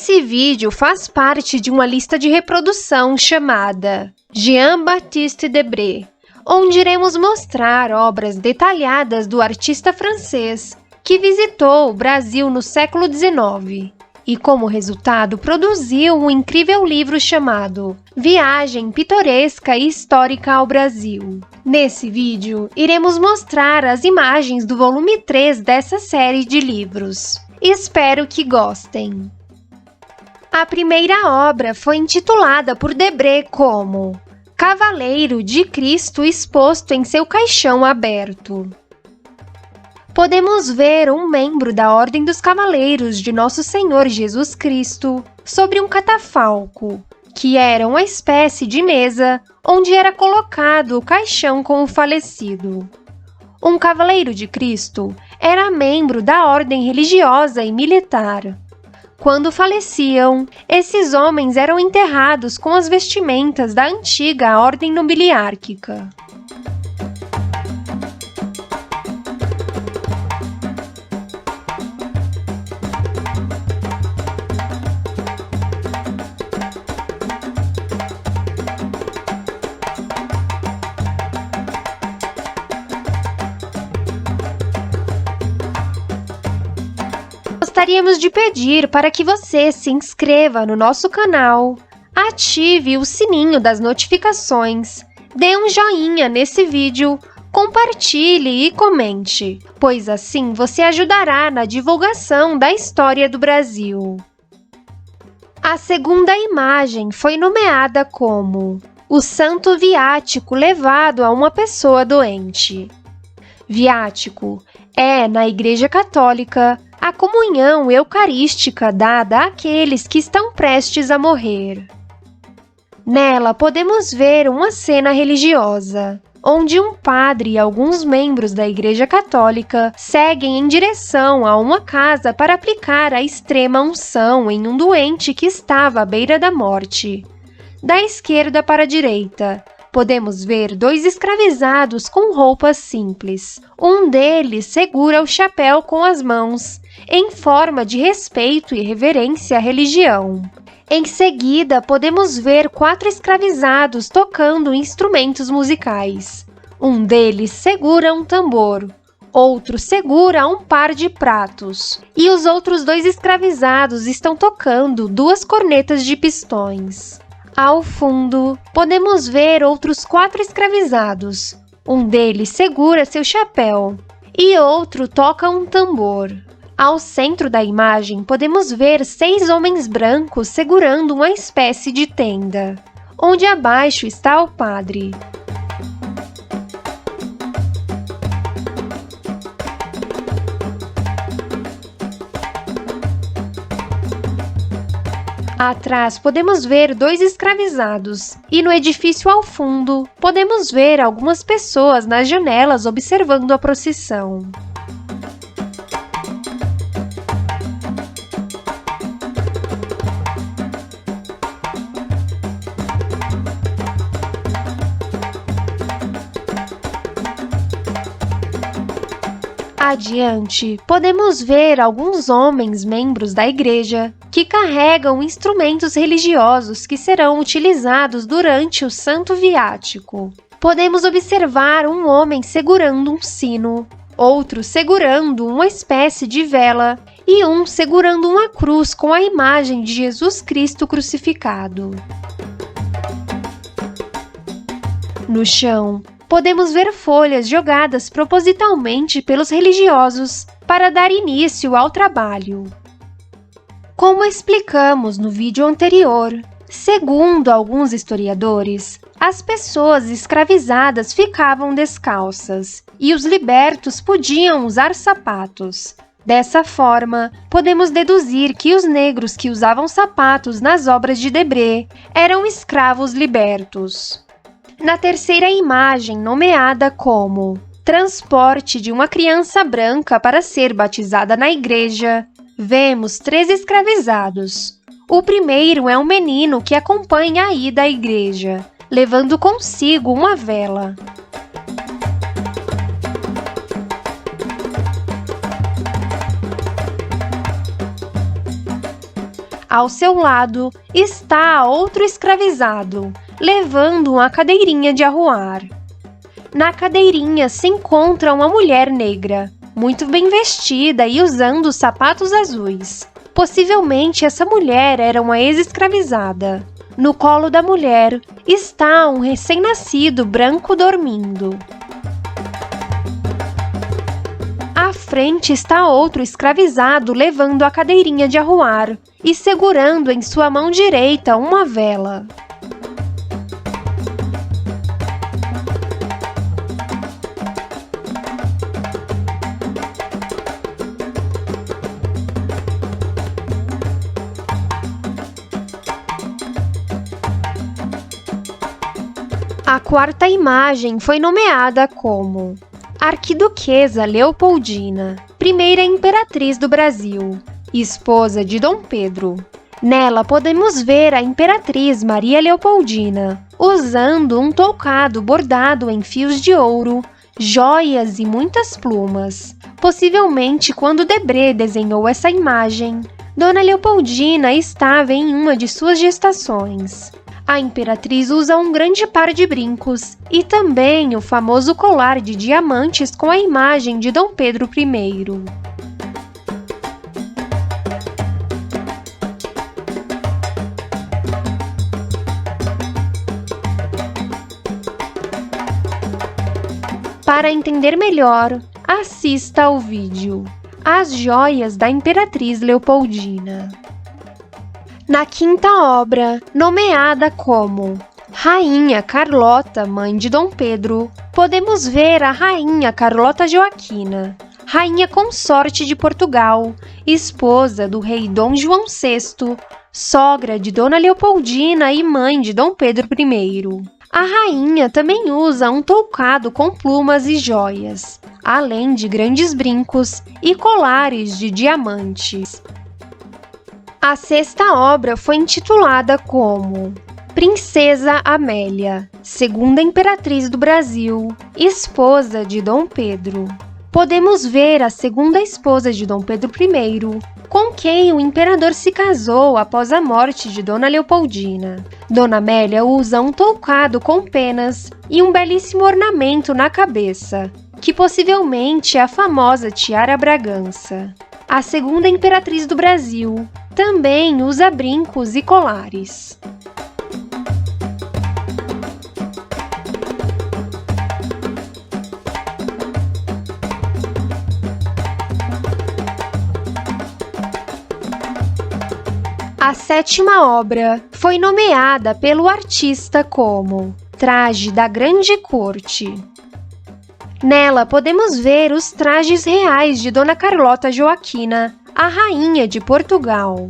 Esse vídeo faz parte de uma lista de reprodução chamada Jean-Baptiste Debré, onde iremos mostrar obras detalhadas do artista francês que visitou o Brasil no século XIX e, como resultado, produziu um incrível livro chamado Viagem Pitoresca e Histórica ao Brasil. Nesse vídeo, iremos mostrar as imagens do volume 3 dessa série de livros. Espero que gostem! A primeira obra foi intitulada por Debré como Cavaleiro de Cristo exposto em seu caixão aberto. Podemos ver um membro da Ordem dos Cavaleiros de Nosso Senhor Jesus Cristo sobre um catafalco, que era uma espécie de mesa onde era colocado o caixão com o falecido. Um Cavaleiro de Cristo era membro da ordem religiosa e militar. Quando faleciam, esses homens eram enterrados com as vestimentas da antiga ordem nobiliárquica. Gostaríamos de pedir para que você se inscreva no nosso canal, ative o sininho das notificações, dê um joinha nesse vídeo, compartilhe e comente, pois assim você ajudará na divulgação da história do Brasil. A segunda imagem foi nomeada como o Santo Viático levado a uma pessoa doente. Viático é, na Igreja Católica, a comunhão eucarística dada àqueles que estão prestes a morrer. Nela podemos ver uma cena religiosa, onde um padre e alguns membros da Igreja Católica seguem em direção a uma casa para aplicar a extrema unção em um doente que estava à beira da morte. Da esquerda para a direita, podemos ver dois escravizados com roupas simples. Um deles segura o chapéu com as mãos, em forma de respeito e reverência à religião. Em seguida, podemos ver 4 escravizados tocando instrumentos musicais. Um deles segura um tambor, outro segura um par de pratos, e os outros 2 escravizados estão tocando 2 cornetas de pistões. Ao fundo, podemos ver outros 4 escravizados. Um deles segura seu chapéu e outro toca um tambor. Ao centro da imagem, podemos ver 6 homens brancos segurando uma espécie de tenda, onde abaixo está o padre. Atrás, podemos ver 2 escravizados, e no edifício ao fundo, podemos ver algumas pessoas nas janelas observando a procissão. Adiante, podemos ver alguns homens membros da igreja que carregam instrumentos religiosos que serão utilizados durante o Santo Viático. Podemos observar um homem segurando um sino, outro segurando uma espécie de vela e um segurando uma cruz com a imagem de Jesus Cristo crucificado. No chão, podemos ver folhas jogadas propositalmente pelos religiosos para dar início ao trabalho. Como explicamos no vídeo anterior, segundo alguns historiadores, as pessoas escravizadas ficavam descalças e os libertos podiam usar sapatos. Dessa forma, podemos deduzir que os negros que usavam sapatos nas obras de Debré eram escravos libertos. Na terceira imagem, nomeada como Transporte de uma criança branca para ser batizada na igreja, vemos 3 escravizados. O primeiro é um menino que acompanha a ida à igreja, levando consigo uma vela. Ao seu lado está outro escravizado, levando uma cadeirinha de arruar. Na cadeirinha se encontra uma mulher negra, muito bem vestida e usando sapatos azuis. Possivelmente essa mulher era uma ex-escravizada. No colo da mulher está um recém-nascido branco dormindo. À frente está outro escravizado levando a cadeirinha de arruar e segurando em sua mão direita uma vela. A quarta imagem foi nomeada como Arquiduquesa Leopoldina, primeira imperatriz do Brasil, esposa de Dom Pedro. Nela podemos ver a imperatriz Maria Leopoldina, usando um toucado bordado em fios de ouro, joias e muitas plumas. Possivelmente quando Debré desenhou essa imagem, Dona Leopoldina estava em uma de suas gestações. A imperatriz usa um grande par de brincos e também o famoso colar de diamantes com a imagem de Dom Pedro I. Para entender melhor, assista ao vídeo As Joias da Imperatriz Leopoldina. Na quinta obra, nomeada como Rainha Carlota, mãe de Dom Pedro, podemos ver a Rainha Carlota Joaquina, rainha consorte de Portugal, esposa do rei Dom João VI, sogra de Dona Leopoldina e mãe de Dom Pedro I. A rainha também usa um toucado com plumas e joias, além de grandes brincos e colares de diamantes. A sexta obra foi intitulada como Princesa Amélia, segunda imperatriz do Brasil, esposa de Dom Pedro. Podemos ver a segunda esposa de Dom Pedro I, com quem o imperador se casou após a morte de Dona Leopoldina. Dona Amélia usa um toucado com penas e um belíssimo ornamento na cabeça, que possivelmente é a famosa tiara Bragança. A segunda imperatriz do Brasil também usa brincos e colares. A sétima obra foi nomeada pelo artista como Traje da Grande Corte. Nela podemos ver os trajes reais de Dona Carlota Joaquina, a rainha de Portugal.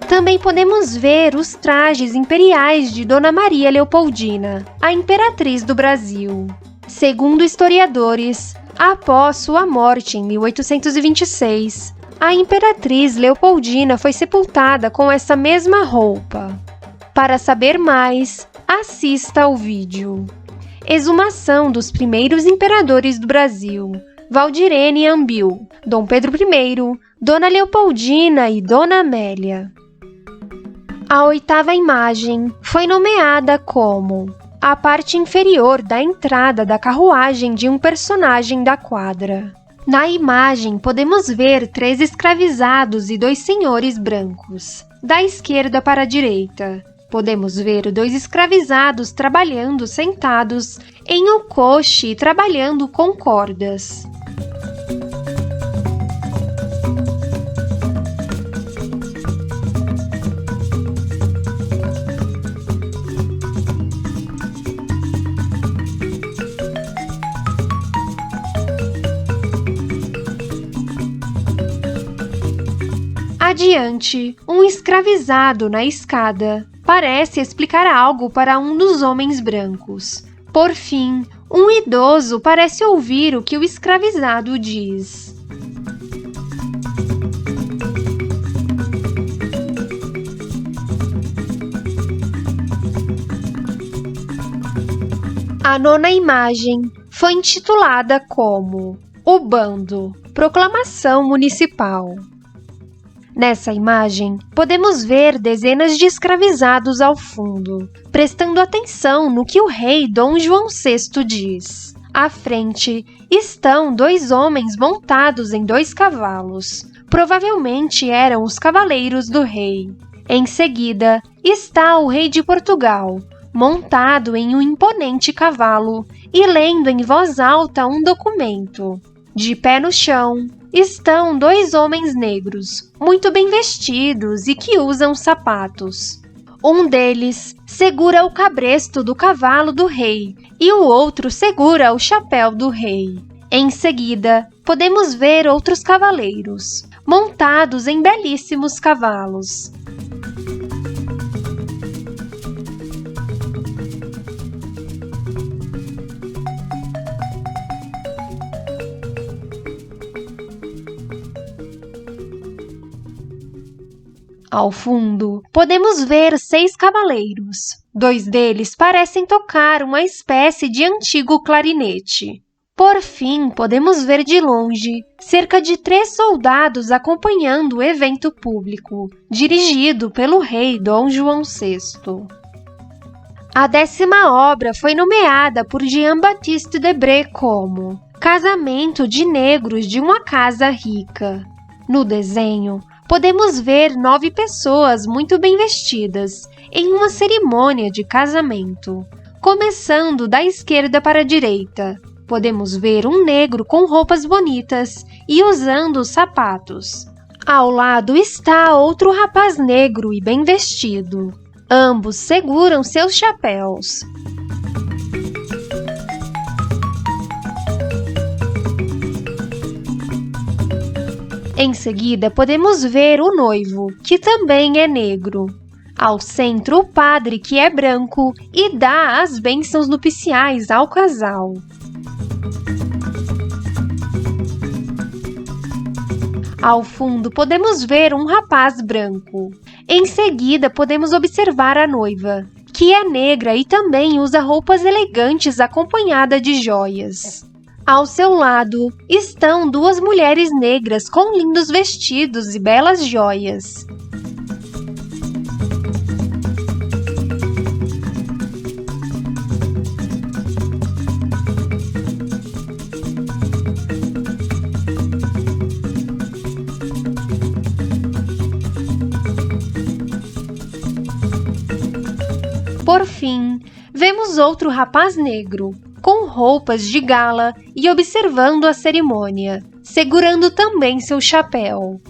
Também podemos ver os trajes imperiais de Dona Maria Leopoldina, a imperatriz do Brasil. Segundo historiadores, após sua morte em 1826, a imperatriz Leopoldina foi sepultada com essa mesma roupa. Para saber mais, assista ao vídeo Exumação dos primeiros imperadores do Brasil, Valdirene Ambil, Dom Pedro I, Dona Leopoldina e Dona Amélia. A oitava imagem foi nomeada como a parte inferior da entrada da carruagem de um personagem da quadra. Na imagem, podemos ver 3 escravizados e 2 senhores brancos. Da esquerda para a direita, podemos ver 2 escravizados trabalhando sentados em um coche e trabalhando com cordas. Adiante, um escravizado na escada parece explicar algo para um dos homens brancos. Por fim, um idoso parece ouvir o que o escravizado diz. A nona imagem foi intitulada como O Bando, Proclamação Municipal. Nessa imagem, podemos ver dezenas de escravizados ao fundo, prestando atenção no que o rei Dom João VI diz. À frente estão dois homens montados em dois cavalos. Provavelmente eram os cavaleiros do rei. Em seguida, está o rei de Portugal, montado em um imponente cavalo e lendo em voz alta um documento. De pé no chão, estão dois homens negros, muito bem vestidos e que usam sapatos. Um deles segura o cabresto do cavalo do rei e o outro segura o chapéu do rei. Em seguida, podemos ver outros cavaleiros, montados em belíssimos cavalos. Ao fundo, podemos ver 6 cavaleiros. 2 deles parecem tocar uma espécie de antigo clarinete. Por fim, podemos ver de longe cerca de 3 soldados acompanhando o evento público, dirigido pelo rei Dom João VI. A 10ª obra foi nomeada por Jean-Baptiste Debré como Casamento de Negros de uma Casa Rica. No desenho, podemos ver 9 pessoas muito bem vestidas em uma cerimônia de casamento. Começando da esquerda para a direita, podemos ver um negro com roupas bonitas e usando sapatos. Ao lado está outro rapaz negro e bem vestido. Ambos seguram seus chapéus. Em seguida, podemos ver o noivo, que também é negro. Ao centro, o padre, que é branco e dá as bênçãos nupciais ao casal. Ao fundo, podemos ver um rapaz branco. Em seguida, podemos observar a noiva, que é negra e também usa roupas elegantes acompanhada de joias. Ao seu lado estão 2 mulheres negras com lindos vestidos e belas joias. Por fim, vemos outro rapaz negro, com roupas de gala e observando a cerimônia, segurando também seu chapéu.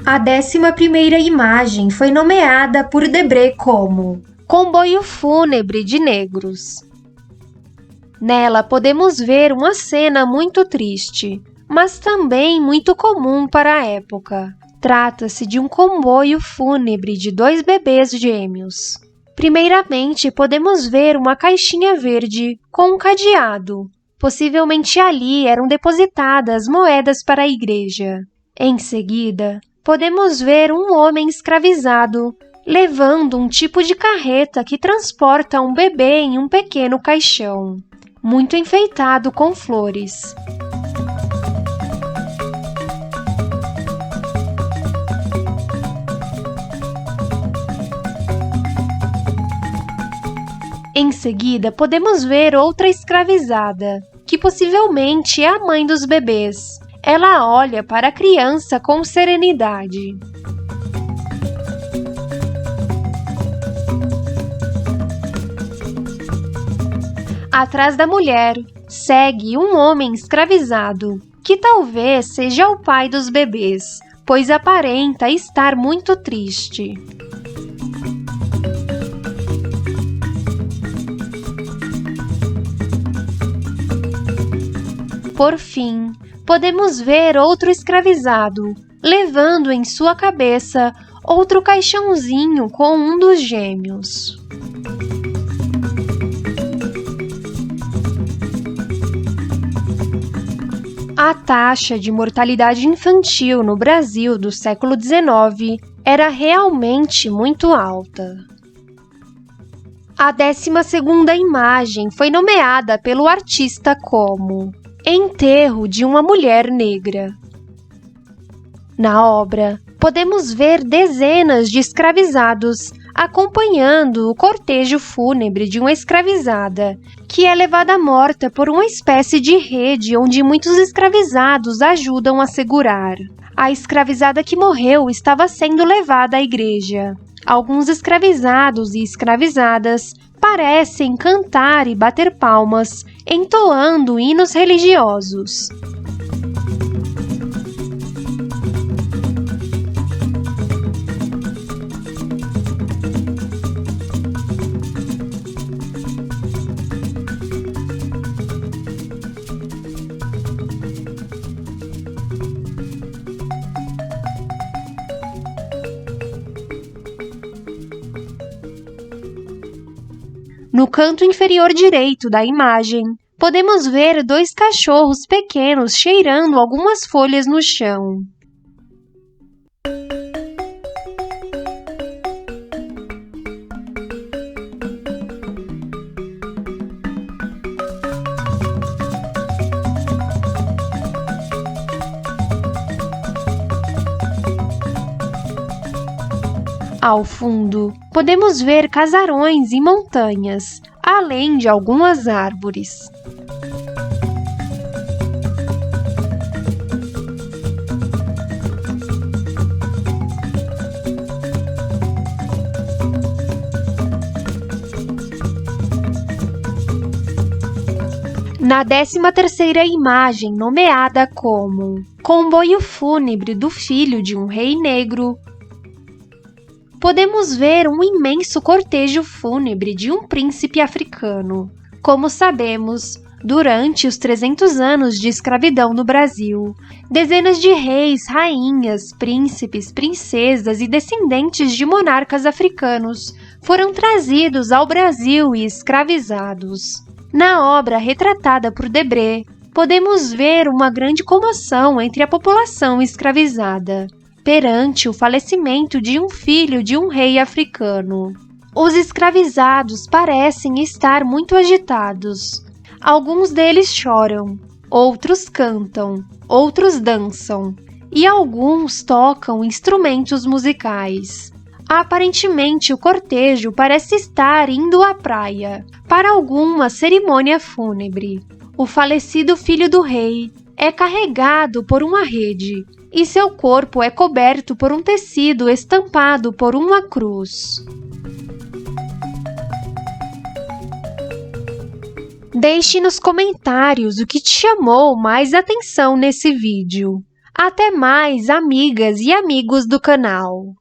A 11ª imagem foi nomeada por Debré como Comboio Fúnebre de Negros. Nela podemos ver uma cena muito triste, mas também muito comum para a época. Trata-se de um comboio fúnebre de 2 bebês gêmeos. Primeiramente, podemos ver uma caixinha verde com um cadeado. Possivelmente ali eram depositadas moedas para a igreja. Em seguida, podemos ver um homem escravizado levando um tipo de carreta que transporta um bebê em um pequeno caixão, muito enfeitado com flores. Em seguida, podemos ver outra escravizada, que possivelmente é a mãe dos bebês. Ela olha para a criança com serenidade. Atrás da mulher, segue um homem escravizado, que talvez seja o pai dos bebês, pois aparenta estar muito triste. Por fim, podemos ver outro escravizado, levando em sua cabeça outro caixãozinho com um dos gêmeos. A taxa de mortalidade infantil no Brasil do século XIX era realmente muito alta. A 12ª imagem foi nomeada pelo artista como Enterro de uma Mulher Negra. Na obra, podemos ver dezenas de escravizados acompanhando o cortejo fúnebre de uma escravizada, que é levada morta por uma espécie de rede onde muitos escravizados ajudam a segurar. A escravizada que morreu estava sendo levada à igreja. Alguns escravizados e escravizadas parecem cantar e bater palmas, entoando hinos religiosos. No canto inferior direito da imagem, podemos ver 2 cachorros pequenos cheirando algumas folhas no chão. Ao fundo, podemos ver casarões e montanhas, além de algumas árvores. Na 13ª imagem, nomeada como Comboio Fúnebre do Filho de um Rei Negro, podemos ver um imenso cortejo fúnebre de um príncipe africano. Como sabemos, durante os 300 anos de escravidão no Brasil, dezenas de reis, rainhas, príncipes, princesas e descendentes de monarcas africanos foram trazidos ao Brasil e escravizados. Na obra retratada por Debré, podemos ver uma grande comoção entre a população escravizada perante o falecimento de um filho de um rei africano. Os escravizados parecem estar muito agitados. Alguns deles choram, outros cantam, outros dançam e alguns tocam instrumentos musicais. Aparentemente, o cortejo parece estar indo à praia para alguma cerimônia fúnebre. O falecido filho do rei é carregado por uma rede e seu corpo é coberto por um tecido estampado por uma cruz. Deixe nos comentários o que te chamou mais atenção nesse vídeo. Até mais, amigas e amigos do canal!